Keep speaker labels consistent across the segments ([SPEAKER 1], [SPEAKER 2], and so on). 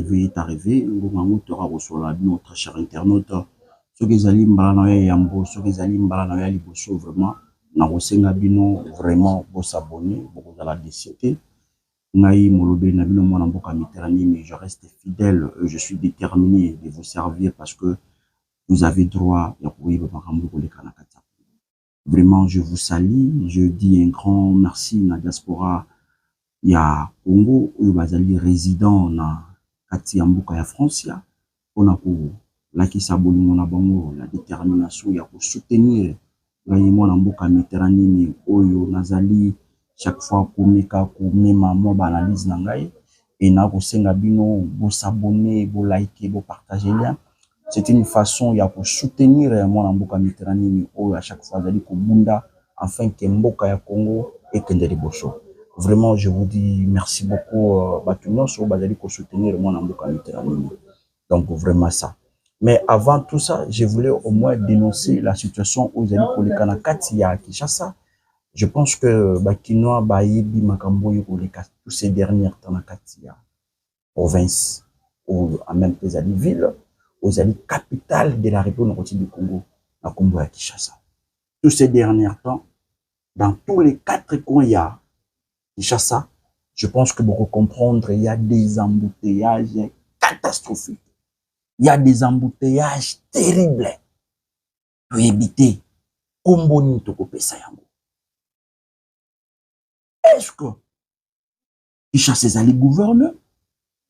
[SPEAKER 1] arrivé est arrivé. Ngongango tera reçoit notre cher internaute. Ce que zali mbalana ya yambo, ce que zali mbalana ya liboso vraiment. Na rosenga bino vraiment vous s'abonner, vous la décider. Ngai molobe na bino mwana mboka miterani, mais je reste fidèle, je suis déterminé de vous servir parce que vous avez droit ya kuiba makambo kolekana kata. Vraiment je vous salue, je dis un grand merci na diaspora ya Congo oyo bazali résident na kati ya mboka ya France ya pona ko lakisa bolingo na bango la détermination ya ko soutenir ngai mwana mboka miterani oyo nazali chaque fois komeka komema mo ba analyse na ngai et na ko senga bino bo s'abonner, bo liker, bo partager lien. C'est une façon ya ko soutenir mwana mboka miterani oyo à chaque fois zali ko bunda afin que mboka ya Congo ekende liboso. Vraiment, je vous dis merci beaucoup, Batunon, sur Bazali pour soutenir mon amboka Miterani. Donc, vraiment ça. Mais avant tout ça, je voulais au moins dénoncer la situation où Zali Kolekana Katia Kishasa. Je pense que Bakinoa Baïbi Makamboy Koleka tous ces derniers temps à Katia, province, ou en même temps Zali ville, aux Zali capitale de la République du Congo, à Kombo à Kishasa. Tous ces derniers temps, dans tous les 4 coins, il y a Kinshasa, je pense que pour comprendre, il y a des embouteillages catastrophiques. Il y a des embouteillages terribles. Pour éviter, est-ce que Kinshasa est gouverneur?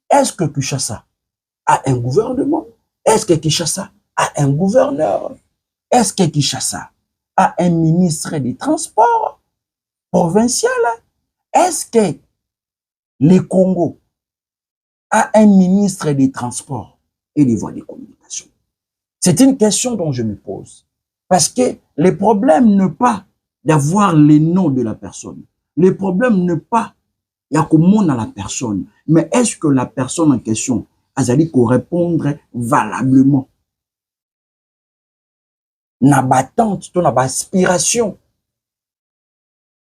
[SPEAKER 1] Est-ce que Kinshasa a un gouvernement? Est-ce que Kinshasa a un gouverneur? Est-ce que Kinshasa a un ministre des Transports provincial? Est-ce que le Congo a un ministre des Transports et des voies de communication? C'est une question dont je me pose. Parce que le problème n'est pas d'avoir les noms de la personne. Le problème n'est pas il y a comment dans la personne. Mais est-ce que la personne en question a dit qu'on répondre valablement? Na battante, na ba aspiration.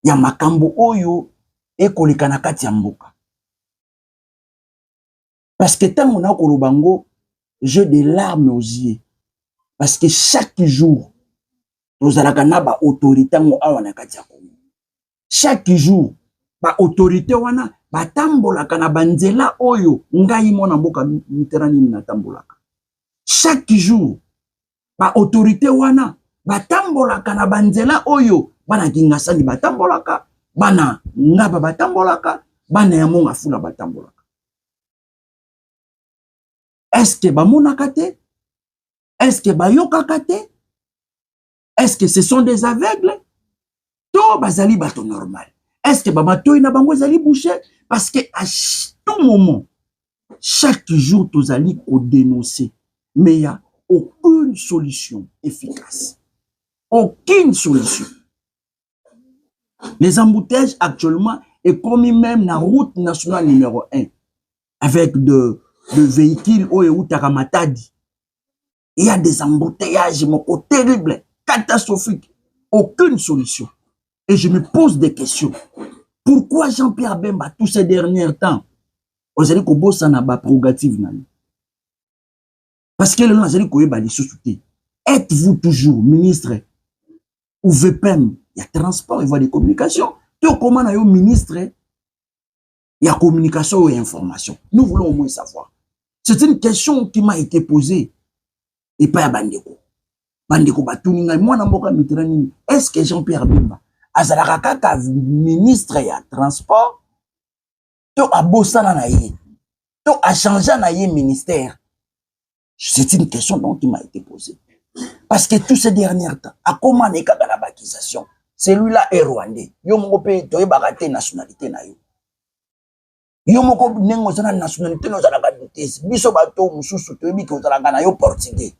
[SPEAKER 1] Il y a makambo oyo et kolekana kati ya mboka. Parce que tant on a kolobango, j'ai des larmes aux yeux. Parce que chaque jour, nous allons ba autorité mo awana kati ya Congo. Chaque jour, ba autorité wana ba tambolaka na banzela oyo ngai mona mboka miterani na tambolaka. Chaque jour, ba autorité wana ba tambolaka na banzela oyo bana kingasani ba tambolaka. Bana ngaba batambolaka, bana ya monga fula batambolaka. Est-ce que bamonaka te? Est-ce que bayokaka te? Est-ce que ce sont des aveugles? To bazali bato normal. Est-ce que babato ina bango zali bouché? Parce que à tout moment, chaque jour tozali ko dénoncer, mais il y a aucune solution efficace. Aucune solution. Les embouteillages actuellement est commis même la route nationale numéro 1 avec de véhicules ou Takamatadi. Il y a des embouteillages terribles, catastrophiques. Aucune solution. Et je me pose des questions. Pourquoi Jean-Pierre Bemba, tous ces derniers temps, on a dit que bossa n'a pas prérogative. Parce que le nom a dit que êtes-vous toujours ministre ou VPM? Il y a transport, il y a des communications. Tout comment il y a ministre, il y a communication et information. Nous voulons au moins savoir. C'est une question qui m'a été posée. Et pas à Bandeko. Bandeko Batouninga, moi, est-ce que Jean-Pierre Bemba, Azarakaka, ministre il y a transport, tout a bossé na yé, tout a changé na yé ministère? C'est une question donc qui m'a été posée. Parce que tous ces derniers temps, à comment n'est qu'à la baptisation? Celui-là est rwandais. Yo moko pe toye bagate nationalité na yo. Yo moko nengo zana nationalité no zana gadutesi. Biso bato mususu toye bi ko zana na yo portugais.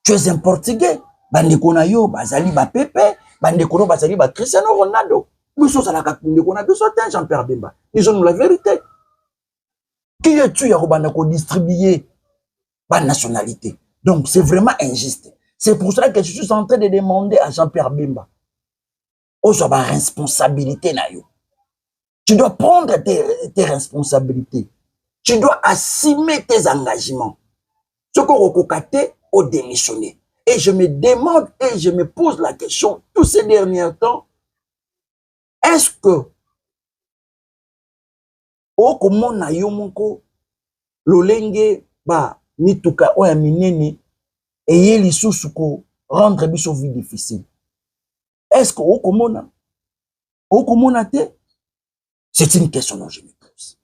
[SPEAKER 1] Tu es un portugais. Bandeko na yo bazali ba Pepe, bandeko no bazali ba Cristiano Ronaldo. Biso zana ka ndeko na biso ten Jean-Pierre Bemba. Disons-nous la vérité. Qui es-tu ya robanda ko distribuer ba nationalité? Donc c'est vraiment injuste. C'est pour cela que je suis en train de demander à Jean-Pierre Bemba. Oh, ça va responsabilité na yo. Tu dois prendre tes responsabilités.
[SPEAKER 2] Tu dois assumer tes engagements. Ce qu'on recocaté au démissionner. Et je me demande et je me pose la question tous ces derniers temps, est-ce que au comment na yomoko lolenge ba mituka oya minene et lisusu ko rendre biso vie difficile? Est-ce que au comment te? C'est une question dont je me pose.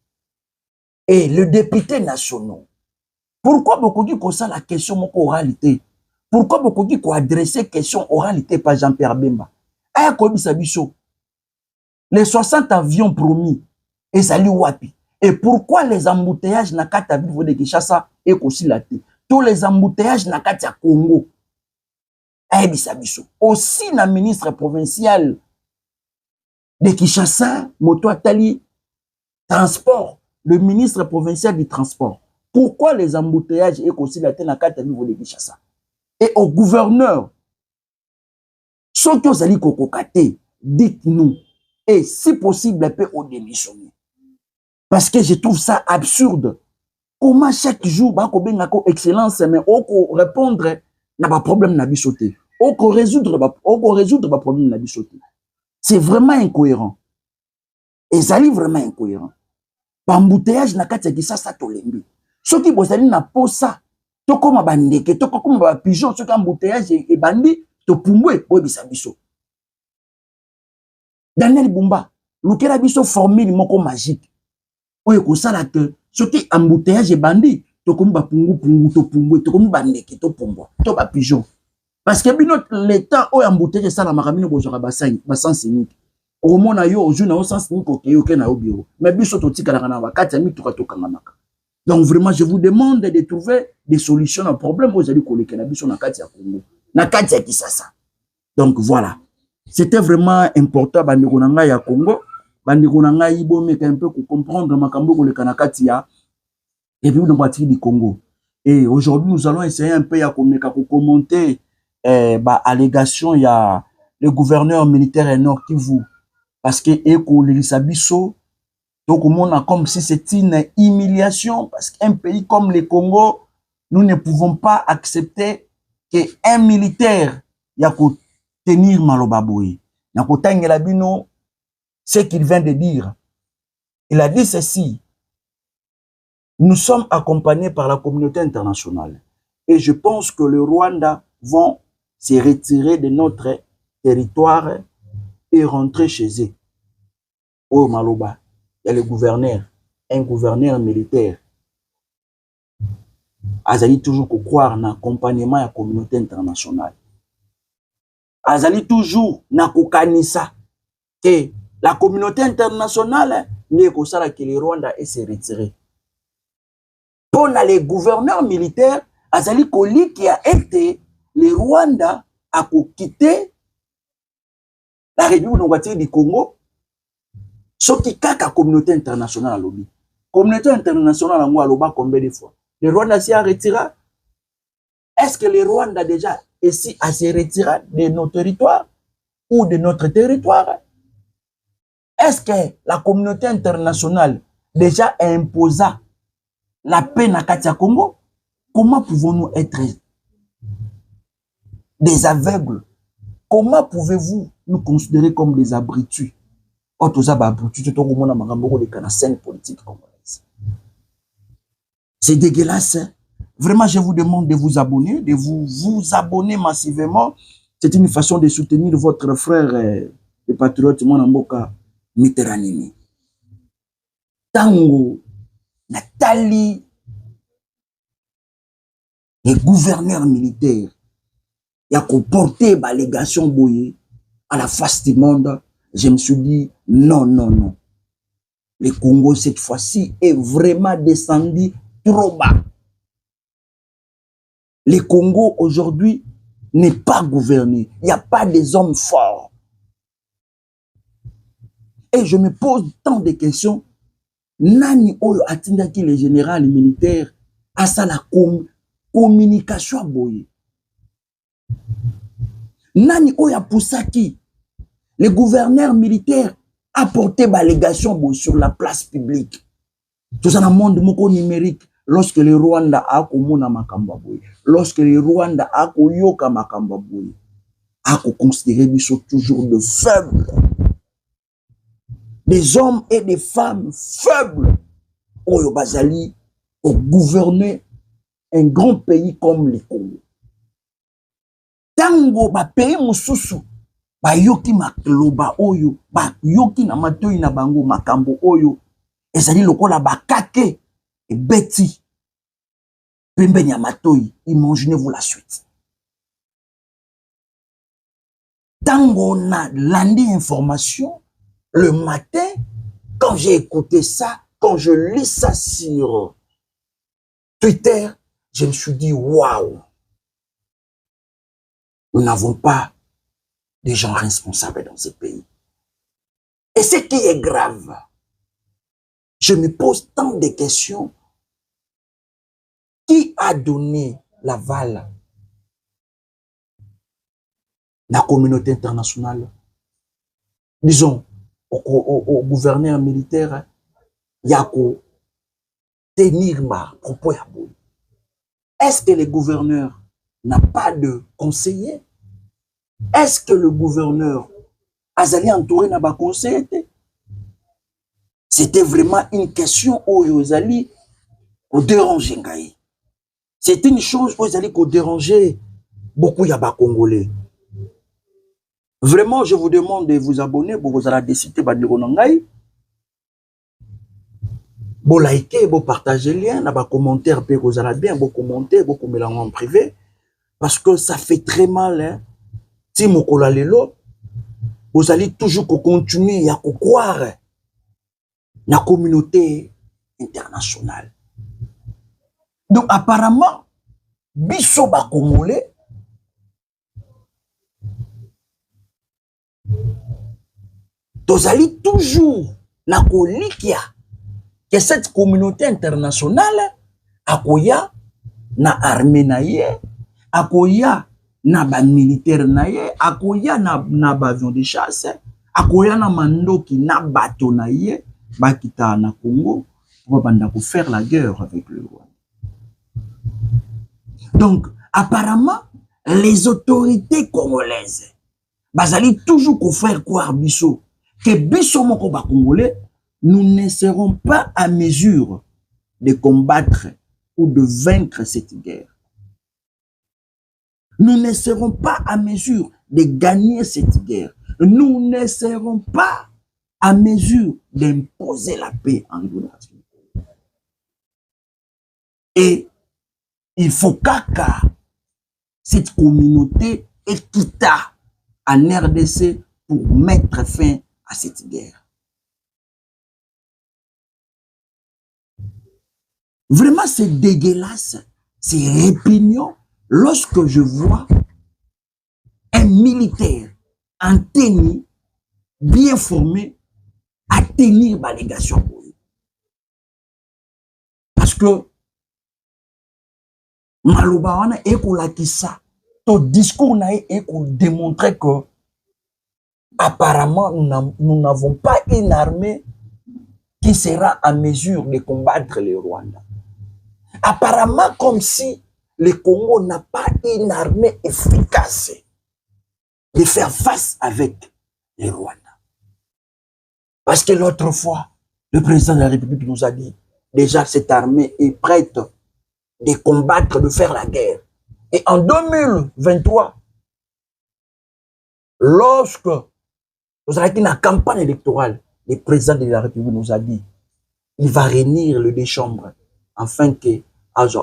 [SPEAKER 2] Et le député national, pourquoi beaucoup dit que ça la question mon oralité? Pourquoi beaucoup dit qu'on adresser question oralité par Jean-Pierre Bemba? Aya kobisa biso les 60 avions promis et sali wapi? Et pourquoi les embouteillages na kati ya ville de Kinshasa et Kosilate? Tous les embouteillages na kati ya Congo. Aya bisa biso. Aussi na ministre provincial de Kinshasa, Moto Atali transport, le ministre provincial du transport. Pourquoi les embouteillages et Kosilate na kati ya ville de Kinshasa? Et au gouverneur, ceux qui ont sali kokokate, dites-nous, et si possible, peut au démissionner. Parce que je trouve ça absurde. Comment chaque jour, bako bengako excellence, mais on répondre na ba problème na bisoté. On résoudre ba problème na bisoté. C'est vraiment incohérent. Et ça est vraiment incohérent. Bambouteillage na kati ya ça tolembi. Ceux qui bozali na posa, to koma bandeke, to koma ba pigeon, ceux qui embouteillage et bandi, to pumbwe bo bisabiso. Daniel Bumba, lukera biso formule moko magique. Oye kosala que ceux qui embouteillage et bandi, to koma ba pungu to pumbwe, to koma bandeke to pumbwa, to ba pigeon. Parce que bino l'état oye embouteillage ça la makamino bozora basang, sens unique. Au mona yo au jour na au sens unique oke na au bureau. Mais biso to tika na ba kati mi to kangamaka. Donc vraiment je vous demande de trouver des solutions à problème aux allez koleka na biso na kati ya Congo. Na kati ya Kinshasa. Donc voilà. C'était vraiment important bandeko na ngai ya Congo. Bandeko na ngai bomeka un peu pour comprendre makambo koleka na kati ya et puis dans du Congo. Et aujourd'hui nous allons essayer un peu ya komeka pour commenter allégation il y a le gouverneur militaire Nord Kivu parce que eko l'Elisabiso donc on a comme si c'est une humiliation parce qu'un pays comme le Congo nous ne pouvons pas accepter qu'un militaire ya ko tenir maloba boye na ko tangela bino ce qu'il vient de dire. Il a dit ceci: nous sommes accompagnés par la communauté internationale et je pense que le Rwanda vont se retirer de notre territoire et rentrer chez eux. Oh Maloba, il y a le gouverneur, un gouverneur militaire. Azali toujours croire dans l'accompagnement de la communauté internationale. Azali toujours na kokanisa que la communauté internationale n'est que ça que le Rwanda est se retirer. Pour les gouverneurs militaires, Azali Koli qui a été le Rwanda a quitté la République du Congo, ce qui caque la communauté internationale à l'OBI. Communauté internationale à l'OBA combien de fois? Le Rwanda s'y a retiré. Est-ce que le Rwanda déjà ici a se retiré de nos territoires ou de notre territoire? Est-ce que la communauté internationale déjà a imposé la paix à Katia Congo? Comment pouvons-nous être des aveugles? Comment pouvez-vous nous considérer comme des abritus? C'est dégueulasse. Vraiment, je vous demande de vous abonner, de vous abonner massivement. C'est une façon de soutenir votre frère, le patriote Mwanamboka Mitteranini. Tango, Nathalie, les gouverneurs militaires, il y a qu'on portait la légation Boye à la face du monde. Je me suis dit, non, non, non. Le Congo, cette fois-ci, est vraiment descendu trop bas. Le Congo, aujourd'hui, n'est pas gouverné. Il n'y a pas des hommes forts. Et je me pose tant de questions. Nani oyo atindaki les généraux militaires à ça la communication Boye. Nani oyo poussaki le gouverneur militaire a porté ma légation sur la place publique. Tout ça dans le monde moko numérique. Lorsque le Rwanda a komona makambo boy, lorsque le Rwanda a koyoka makambo boy, a considéré biso toujours de faibles. Des hommes et des femmes faibles. Oyo bazali pour gouverner un grand pays comme le Congo. Tango ba pays mususu ba yoki makloba oyo, ba yoki na matoi na bango makambo oyo, ezali lokola ba kake et beti. Pembeni ya matoi, imaginez-vous la suite. Tango na landi information, le matin, quand j'ai écouté ça, quand je lis ça sur Twitter, je me suis dit, waouh, nous n'avons pas des gens responsables dans ce pays. Et ce qui est grave, je me pose tant de questions. Qui a donné l'aval? La communauté internationale. Disons, au gouverneur militaire, il y a qu'à tenir ma propos. Est-ce que le gouverneur n'a pas de conseiller? Est-ce que le gouverneur a entouré n'a pas conseiller? C'était vraiment une question où ils allaient déranger. C'est une chose où ils allaient déranger beaucoup de Congolais. Vraiment, je vous demande de vous abonner pour vous allez décider de vous liker, vous partager le lien, vous commentaire, vous allez bien, vous commenter, vous mélanger en privé, parce que ça fait très mal. Hein? Si vous allez toujours continuer à croire dans la communauté internationale. Donc apparemment, biso ba Congolais, vous allez toujours na kolikia que cette communauté internationale akoya na armée na ye, akoya na ba militaire na ye, akoya na ba avion de chasse, akoya na mandoki na bateau na ye, bakita na Congo pour banda ko faire la guerre avec le Rwanda. Donc apparemment les autorités congolaises bazali toujours ko faire croire biso que biso moko ba Congolais, nous ne serons pas à mesure de combattre ou de vaincre cette guerre. Nous ne serons pas à mesure de gagner cette guerre. Nous ne serons pas à mesure d'imposer la paix en République. Et il faut qu'à cette communauté est quitta en RDC pour mettre fin à cette guerre. Vraiment, c'est dégueulasse, c'est répugnant lorsque je vois un militaire en tenue, bien formé, à tenir ma légation. Parce que Malobawana est pour la ça, ton discours est pour démontrer que apparemment nous n'avons pas une armée qui sera en mesure de combattre le Rwanda. Apparemment comme si le Congo n'a pas une armée efficace de faire face avec le Rwanda. Parce que l'autre fois, le président de la République nous a dit déjà cette armée est prête de combattre, de faire la guerre. Et en 2023, lorsque nous avons une campagne électorale, le président de la République nous a dit il va réunir le décembre afin que ait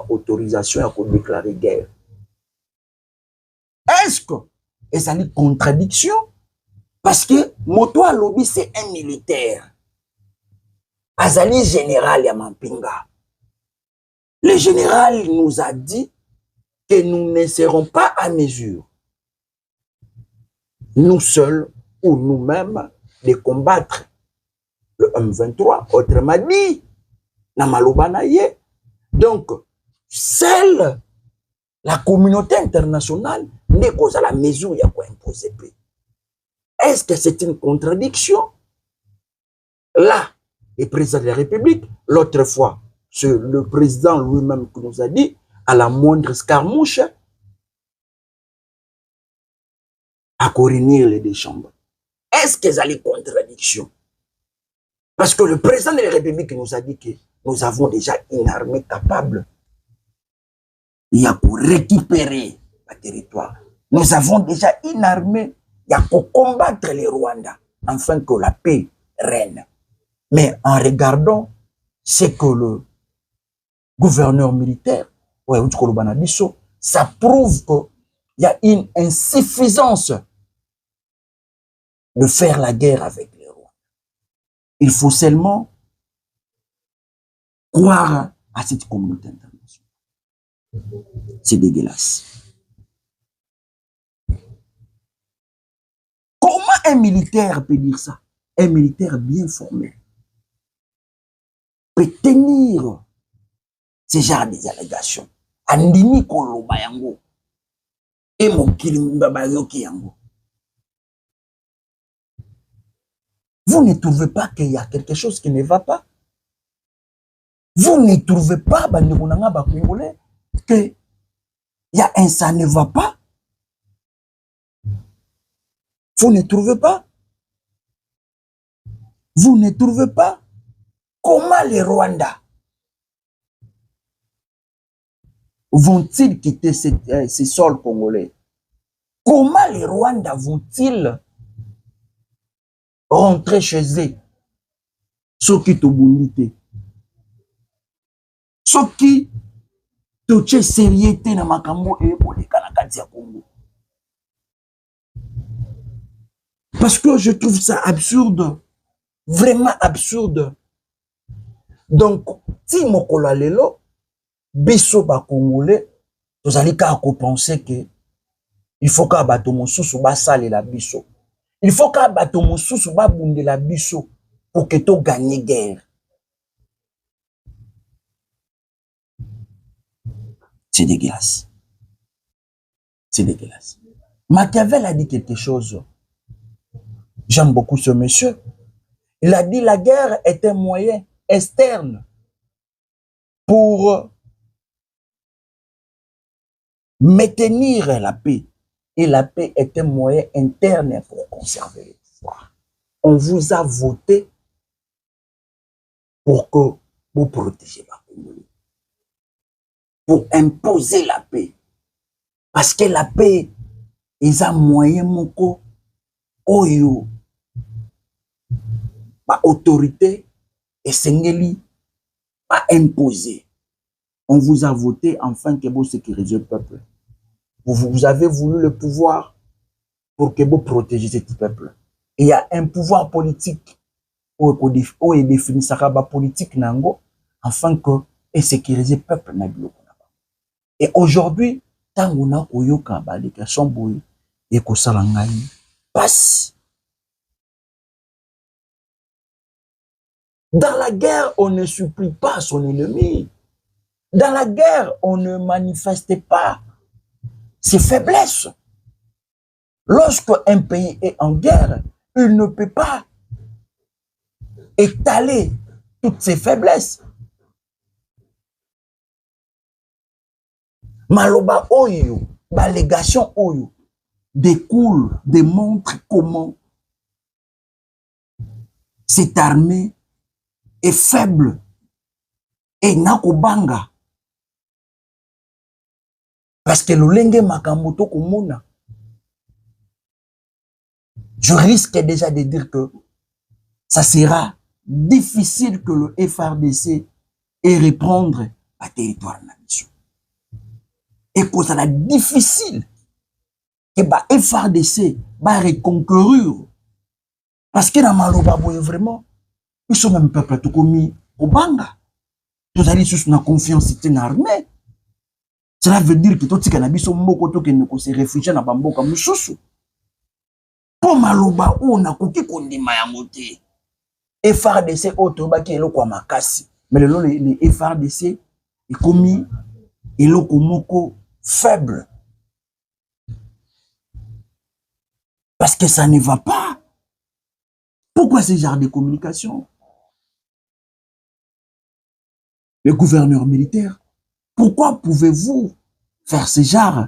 [SPEAKER 2] autorisation à déclarer guerre. Est-ce que c'est une contradiction? Parce que Moto Alobi c'est un militaire. Azali général Yamampinga. Le général nous a dit que nous ne serons pas à mesure, nous seuls ou nous-mêmes, de combattre le M23. Autrement dit, na maloba na ye. Donc, seule la communauté internationale n'est qu'à la mesure ya quoi imposer paix. Est-ce que c'est une contradiction? Là, et président de la République. L'autre fois, c'est le président lui-même qui nous a dit, à la moindre escarmouche, à réunir les deux chambres. Est-ce qu'il y a des contradictions? Parce que le président de la République nous a dit que nous avons déjà une armée capable. Il y a pour récupérer le territoire. Nous avons déjà une armée. Il y a pour combattre les Rwandais afin que la paix règne. Mais en regardant ce que le gouverneur militaire, ça prouve qu'il y a une insuffisance de faire la guerre avec les Rwandais. Il faut seulement croire à cette communauté internationale. C'est dégueulasse. Comment un militaire peut dire ça? Un militaire bien formé peut tenir ce genre des allégations. Andimi koloba yango. Et mon kilimbabayoki yango. Vous ne trouvez pas qu'il y a quelque chose qui ne va pas? Vous ne trouvez pas, qu'il y a un ça ne va pas? Vous ne trouvez pas? Vous ne trouvez pas? Comment les Rwandais vont-ils quitter ces sols congolais? Comment les Rwandais vont-ils rentrer chez eux? Ceux qui te bonité. Ceux qui te sérieuté na makambo et pour les Kanakatia Congo. Parce que je trouve ça absurde. Vraiment absurde. Donc, si mokolo lelo, biso ba congolais, vous allez qu'à penser que il faut qu'à bato mosusu ba sale la biso. Il faut qu'à bato mosusu ba bunde la biso pour que tu gagnes guerre. C'est dégueulasse. C'est dégueulasse. Machiavel a dit quelque chose. J'aime beaucoup ce monsieur. Il a dit la guerre est un moyen externe pour maintenir la paix. Et la paix est un moyen interne pour conserver le pouvoir. On vous a voté pour que vous protégiez la Congolais. Pour imposer la paix. Parce que la paix est un moyen moko oyo ba autorité et sengeli pas imposer. On vous a voté afin que vous sécurisez le peuple. Vous avez voulu le pouvoir pour que vous protégiez ce peuple. Et il y a un pouvoir politique où il définit ça politique nango afin que et sécuriser le peuple. Et aujourd'hui, tant qu'on a oyoka balika somboy et ko salangai passe. Dans la guerre, on ne supplie pas son ennemi. Dans la guerre, on ne manifeste pas ses faiblesses. Lorsque un pays est en guerre, il ne peut pas étaler toutes ses faiblesses. Maloba Oyo, l'allégation Oyo, découle, démontre comment cette armée est faible et nakobanga. Parce que le lenge makamoto komona. Je risque déjà de dire que ça sera difficile que le FRDC ait reprendre le territoire national. Et que ça sera difficile que le FRDC va reconquérir. Parce que dans Maloba, vraiment, ils sont même peuple tout comme au Banga. Nous allons sous la confiance c'est une armée. Cela veut dire que tout ce cannabis sont beaucoup de gens qui se réfugient dans Bamboka Moussoussou. Pour Maloba, on a coquille qu'on dit Mayamote. FRDC autoba qui est là quoi makasi. Mais les FRDC est commis et le komoko faible. Parce que ça ne va pas. Pourquoi ce genre de communication? les gouverneurs militaires. Pourquoi pouvez-vous faire ce genre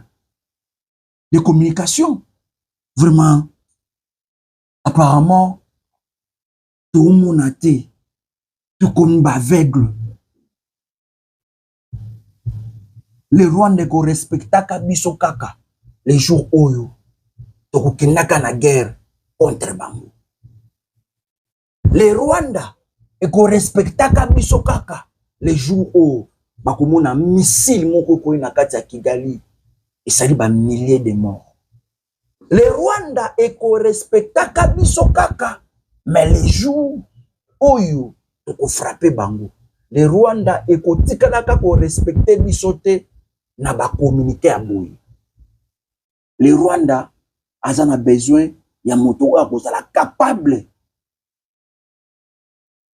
[SPEAKER 2] de communication? Vraiment, apparemment, tout le monde a été, tout comme aveugle. Les Rwandais qui respectent biso kaka, les jours oyo, to kinaka na guerre contre bango. Les Rwandais qui respectent biso kaka, les jours oyo, bakomona missile moko ko na kati ya Kigali, et ça dit ba milliers de morts. Les Rwandais qui respectent biso kaka, mais les jours oyo, to frapper bango. Les Rwandais qui tikalaka ko respecter biso te, na ba communiquer à boy. Les Rwandais a besoin ya moto a kozala capable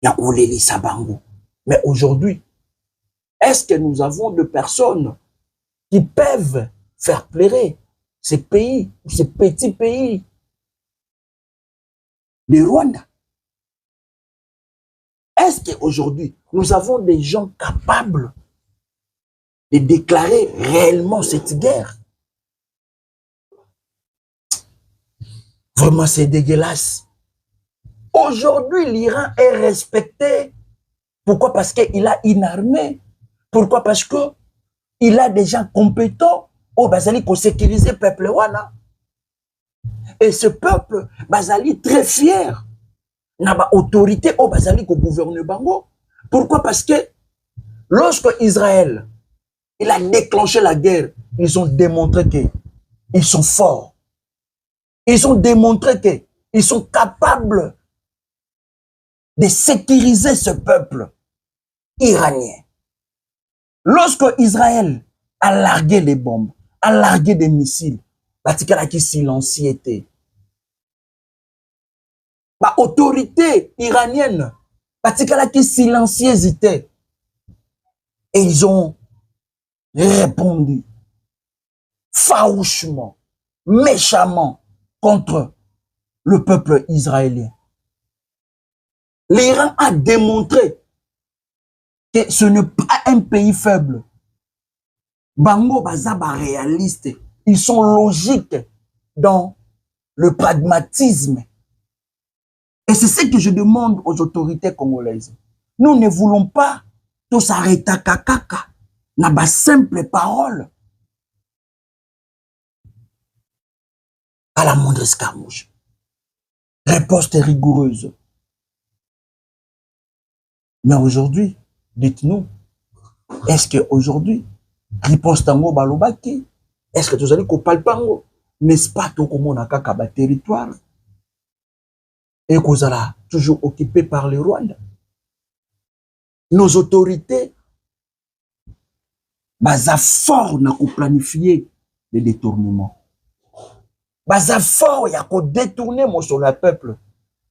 [SPEAKER 2] ya kolelisa bango. Mais aujourd'hui, est-ce que nous avons de personnes qui peuvent faire pleurer ces pays, ces petits pays de Rwanda? Est-ce qu'aujourd'hui, nous avons des gens capables de déclarer réellement cette guerre? Vraiment, c'est dégueulasse. Aujourd'hui, l'Iran est respecté. Pourquoi? Parce qu'il a une armée. Pourquoi? Parce qu'il a des gens compétents au Bazali pour sécuriser le peuple wana. Et ce peuple, Bazali, très fier, n'a pas autorité au Bazali pour gouverner Bango. Pourquoi? Parce que lorsque Israël il a déclenché la guerre, ils ont démontré qu'ils sont forts. Ils ont démontré qu'ils sont capables de sécuriser ce peuple iranien. Lorsque Israël a largué des bombes, a largué des missiles, Batikala qui silenciété. La autorité iranienne, Batikala qui silenciété. Et ils ont répondu farouchement, méchamment contre le peuple israélien. L'Iran a démontré que ce n'est pas un pays faible. Bango Bazaba réaliste. Ils sont logiques dans le pragmatisme. Et c'est ce que je demande aux autorités congolaises. Nous ne voulons pas tout s'arrêter à kakaka. N'a pas simple parole. À la moindre escarmouche. Réponse rigoureuse. Mais aujourd'hui, dites-nous, est-ce qu'aujourd'hui, riposte tango balobaki, est-ce que vous allez qu'on pango, n'est-ce pas tout comme on a kaka territoire, et qu'on sera toujours occupé par le Rwanda? Nos autorités, baza fort n'a qu'on planifier les détournements. Baza fort y'a qu'on détourner mon sur le peuple,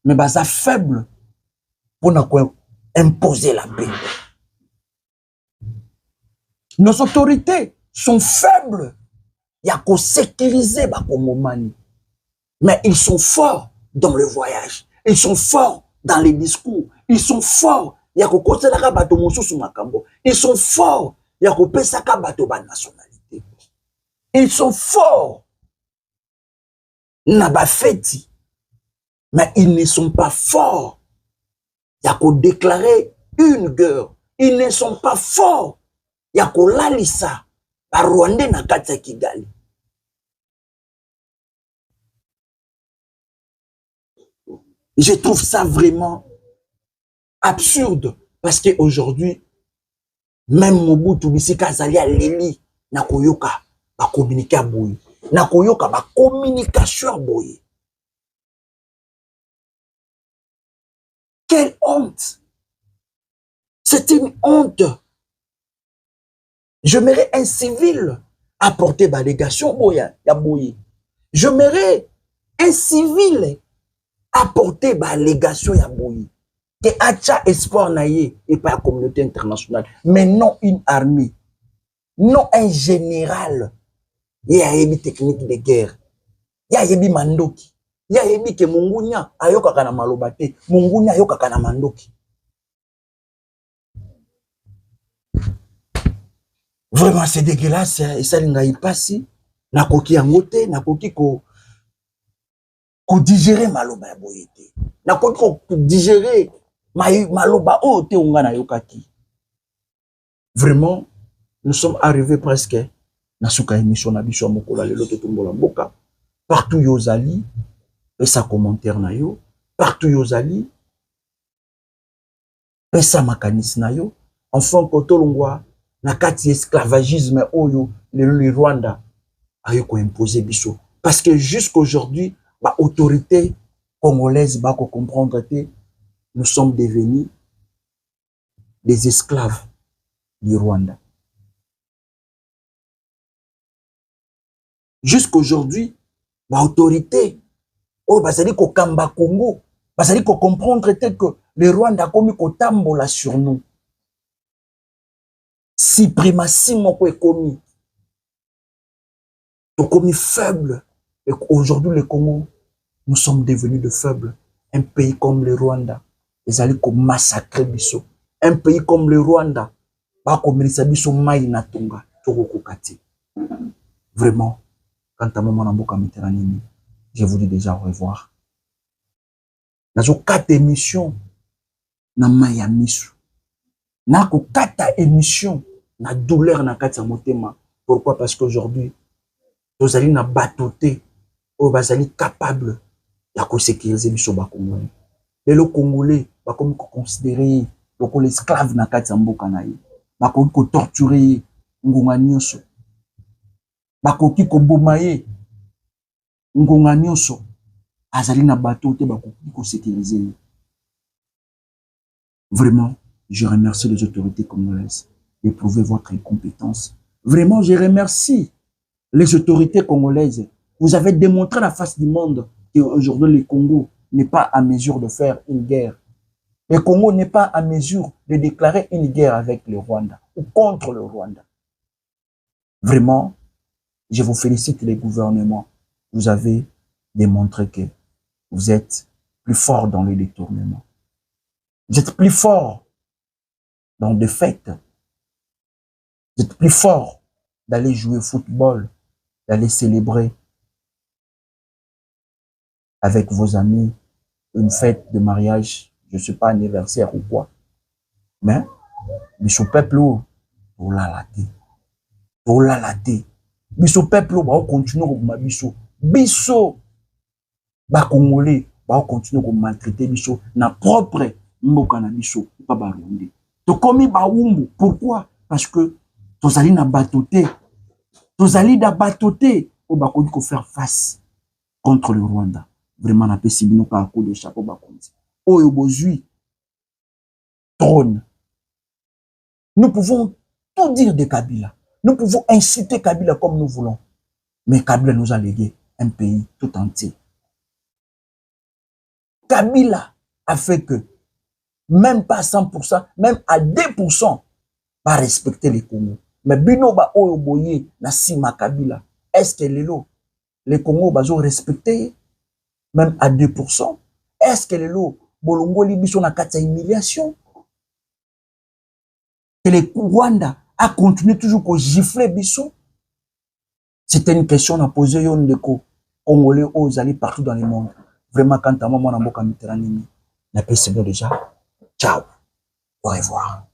[SPEAKER 2] mais baza faible pour n'a qu'on imposer la paix. Nos autorités sont faibles. Il y a qu'à sécuriser Bakongomani. Mais ils sont forts dans le voyage. Ils sont forts dans les discours. Ils sont forts. Il y a qu'à konselaka bato mosusu makambo. Ils sont forts. Il y a qu'à pesaka bato ba nationalité. Ils sont forts. Naba feti. Mais ils ne sont pas forts. Il y a qu'à déclarer une guerre. Ils ne sont pas forts. Il y a qu'à lalisa. Par Rwandais na kati ya Kigali. Je trouve ça vraiment absurde parce qu'aujourd'hui, même Mobutu Bisika Azali a leli na koyoka ba communiquer à boye. Na koyoka ba communication à boye. Quelle honte! C'est une honte. J'aimerais un civil apporter ma délégation boya. J'aimerais un civil apporter ma délégation ya boyi. Que acha espoir naïe et pas la communauté internationale. Mais non une armée. Non un général. Il y a une technique de guerre. Il y a une mandoki. Il y a une que mungunya ayoka kana malobate. Mungunya ayoka kana mandoki. Vraiment, c'est dégueulasse. Et ça, il passe. Na koki angote, na koki ko digérer maloba ya boyete. Na koki ko digérer maloba o te unga na yokaki. Vraiment, nous sommes arrivés presque na suka émission na biso mokola lelo to tumbola mboka. Partout yozali, et sa commentaire na yo, partout yozali, et sa makanisi na yo, enfin koto longwa na kati esclavagisme oyo le Rwanda a eu imposer biso. Parce que jusqu'aujourd'hui, la autorité congolaise va comprendre que nous sommes devenus des esclaves du Rwanda. Jusqu'aujourd'hui, l'autorité, oh, bah, ça dit qu'au Kamba Congo, bah, ça dit qu'on comprendre que le Rwanda a commis qu'au tambola sur nous. Suprématie, mon est commis. Donc, commis faible. Et aujourd'hui, le Congo, nous sommes devenus de faibles. Un pays comme le Rwanda, ils allaient comme massacrer biso. Un pays comme le Rwanda, bah, comme ils biso maï na tonga, tokokokati. Vraiment. Quant à moi, je vous dis déjà au revoir. Dans 4 émissions, na Mayamisu. Na 4 émissions, na douleur na kati ya motema. Pourquoi? Parce qu'aujourd'hui, nous allons na batoté, nous allons capable de sécuriser biso ba Congolais. Les Congolais, ba comme considérer les esclaves na kati ya mboka na ye. Ba comme torturer ngonga nyonso. Bakoki koboma ye ngonga nyonso azali na bateau te bakoki ko sécuriser. Vraiment, je remercie les autorités congolaises d'éprouver votre compétence. Vraiment, je remercie les autorités congolaises. Vous avez démontré à la face du monde qu'aujourd'hui le Congo n'est pas à mesure de faire une guerre. Le Congo n'est pas à mesure de déclarer une guerre avec le Rwanda ou contre le Rwanda. Vraiment, je vous félicite les gouvernements. Vous avez démontré que vous êtes plus fort dans le détournement. Vous êtes plus fort dans des fêtes. Vous êtes plus fort d'aller jouer au football, d'aller célébrer avec vos amis une fête de mariage, je ne sais pas, anniversaire ou quoi. Mais, ce peuple, pour la later. Pour la later. Biso peuple va continuer à biso. Biso ba Congolais va continuer à maltraiter biso na propre mboka na biso pas barundi. To komi ba wumbu. Pourquoi? Parce que tozali na batoté. Tozali da batoté au bakoni ko faire face contre le Rwanda. Vraiment na pesi bino ka coup de chapeau bakonzi. Oyo bozui trône. Nous pouvons tout dire de Kabila. Nous pouvons inciter Kabila comme nous voulons. Mais Kabila nous a légué un pays tout entier. Kabila a fait que, même pas 100%, même à 2%, va respecter les Congo. Mais Bino ba oyo boye na sima Kabila. Est-ce que les Congo ba zo respecter même à 2%? Est-ce que bolongo libiso na kati ya humiliation? Que le Rwanda a continué toujours à gifler biso? C'était une question à poser yon deko Congolais aux alliés partout dans le monde. Vraiment, quand à moi, mon amour, quand je déjà. Ciao. Au revoir.